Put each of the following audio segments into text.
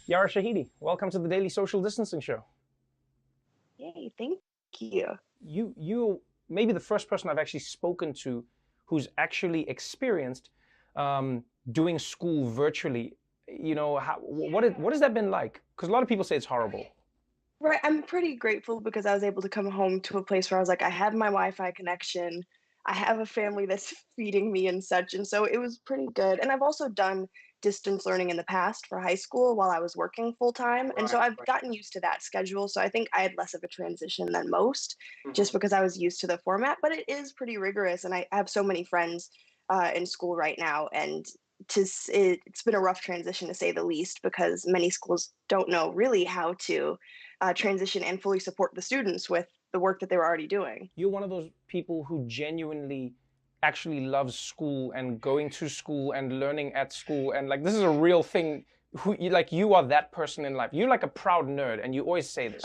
Yara Shahidi, welcome to the Daily Social Distancing Show. Yay, thank you. You may be the first person I've actually spoken to who's actually experienced doing school virtually. What has that been like? Because a lot of people say it's horrible. Right, I'm pretty grateful because I was able to come home to a place where I was like, I have my Wi-Fi connection, I have a family that's feeding me and such, and so it was pretty good. And I've also done distance learning in the past for high school while I was working full time, and so I've gotten used to that schedule. So I think I had less of a transition than most, just because I was used to the format. But it is pretty rigorous, and I have so many friends in school right now, and it's been a rough transition to say the least because many schools don't know really how to transition and fully support the students with the work that they were already doing. You're one of those people who genuinely actually loves school and going to school and learning at school, and like this is a real thing. You are that person in life. You're like a proud nerd, and you always say this.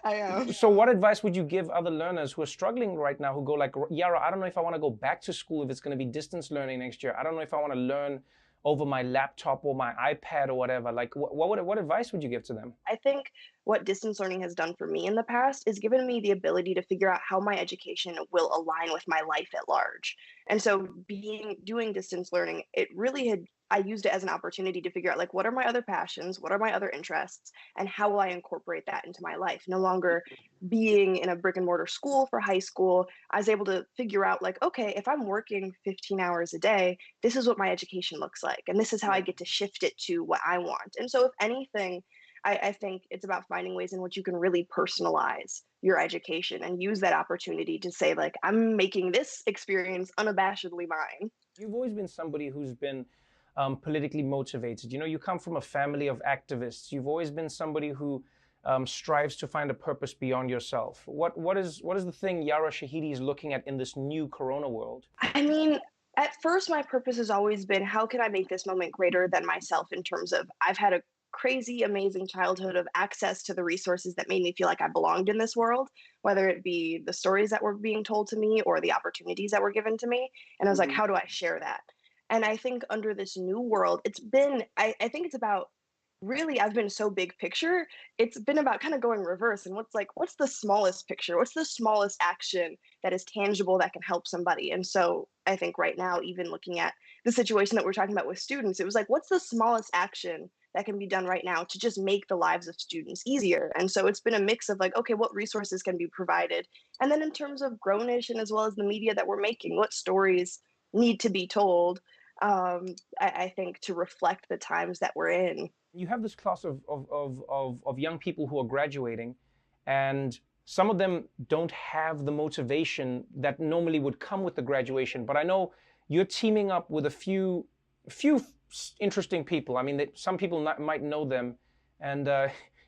I am. So what advice would you give other learners who are struggling right now, who go like, Yara, I don't know if I want to go back to school if it's going to be distance learning next year. I don't know if I want to learn over my laptop or my iPad or whatever. Like, what advice would you give to them? I think what distance learning has done for me in the past is given me the ability to figure out how my education will align with my life at large. And so doing distance learning, it really had I used it as an opportunity to figure out like what are my other passions, what are my other interests, and how will I incorporate that into my life? No longer being in a brick and mortar school for high school, I was able to figure out like, okay, if I'm working 15 hours a day, this is what my education looks like. And this is how I get to shift it to what I want. And so if anything, I think it's about finding ways in which you can really personalize your education and use that opportunity to say, like, I'm making this experience unabashedly mine. You've always been somebody who's been politically motivated. You know, you come from a family of activists. You've always been somebody who strives to find a purpose beyond yourself. What is the thing Yara Shahidi is looking at in this new Corona world? I mean, at first, my purpose has always been how can I make this moment greater than myself in terms of I've had a crazy, amazing childhood of access to the resources that made me feel like I belonged in this world, whether it be the stories that were being told to me or the opportunities that were given to me. And I was like, how do I share that? And I think under this new world, I think it's about really, I've been so big picture. It's been about kind of going reverse and what's the smallest picture? What's the smallest action that is tangible that can help somebody? And so I think right now, even looking at the situation that we're talking about with students, it was like, what's the smallest action that can be done right now to just make the lives of students easier? And so it's been a mix of like, okay, what resources can be provided? And then in terms of Grownish and as well as the media that we're making, what stories need to be told? I think to reflect the times that we're in. You have this class of young people who are graduating, and some of them don't have the motivation that normally would come with the graduation. But I know you're teaming up with a few interesting people. I mean, some people might know them, and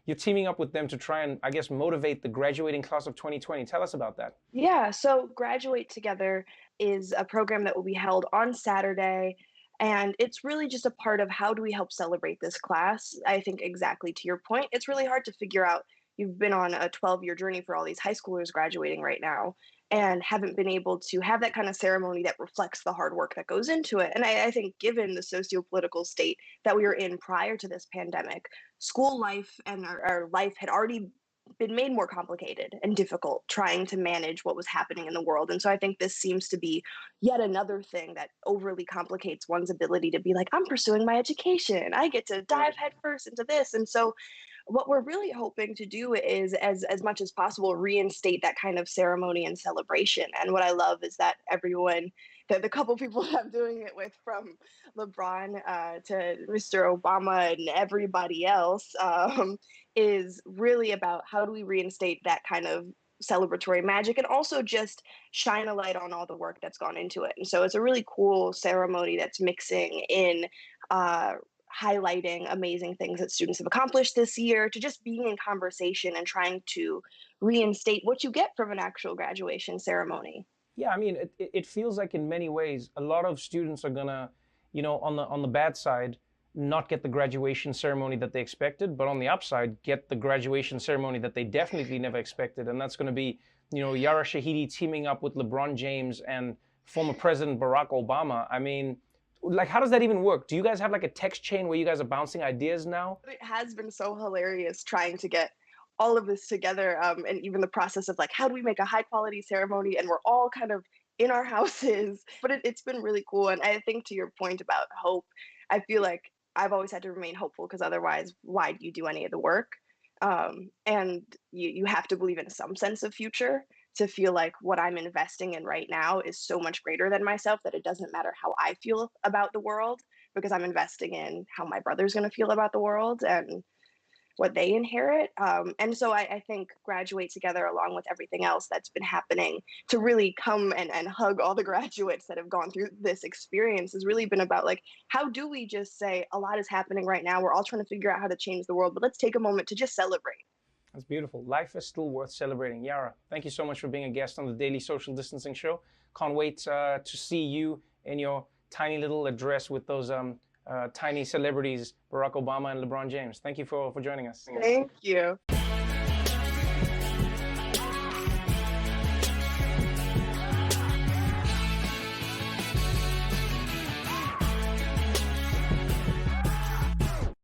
you're teaming up with them to try and, I guess, motivate the graduating class of 2020. Tell us about that. Yeah, so Graduate Together is a program that will be held on Saturday. And it's really just a part of how do we help celebrate this class? I think exactly to your point, it's really hard to figure out. You've been on a 12-year journey for all these high schoolers graduating right now and haven't been able to have that kind of ceremony that reflects the hard work that goes into it. And I think, given the socio-political state that we were in prior to this pandemic, school life and our life had already been made more complicated and difficult trying to manage what was happening in the world. And so I think this seems to be yet another thing that overly complicates one's ability to be like, I'm pursuing my education. I get to dive headfirst into this. And so what we're really hoping to do is as much as possible reinstate that kind of ceremony and celebration. And what I love is that everyone, the couple people that I'm doing it with, from LeBron to Mr. Obama and everybody else, is really about how do we reinstate that kind of celebratory magic and also just shine a light on all the work that's gone into it. And so it's a really cool ceremony that's mixing in uh, highlighting amazing things that students have accomplished this year to just being in conversation and trying to reinstate what you get from an actual graduation ceremony. Yeah, I mean, it feels like in many ways a lot of students are gonna, on the bad side, not get the graduation ceremony that they expected, but on the upside, get the graduation ceremony that they definitely never expected, and that's going to be, Yara Shahidi teaming up with LeBron James and former President Barack Obama. I mean, Like, how does that even work? Do you guys have like a text chain where you guys are bouncing ideas now? It has been so hilarious trying to get all of this together, and even the process of like, how do we make a high quality ceremony? And we're all kind of in our houses, but it's been really cool. And I think to your point about hope, I feel like I've always had to remain hopeful because otherwise, why do you do any of the work? And you have to believe in some sense of future to feel like what I'm investing in right now is so much greater than myself that it doesn't matter how I feel about the world because I'm investing in how my brother's going to feel about the world and what they inherit. And so I think graduate together along with everything else that's been happening to really come and hug all the graduates that have gone through this experience has really been about like, how do we just say a lot is happening right now? We're all trying to figure out how to change the world, but let's take a moment to just celebrate. That's beautiful. Life is still worth celebrating. Yara, thank you so much for being a guest on the Daily Social Distancing Show. Can't wait to see you in your tiny little address with those tiny celebrities, Barack Obama and LeBron James. Thank you for joining us. Thank you.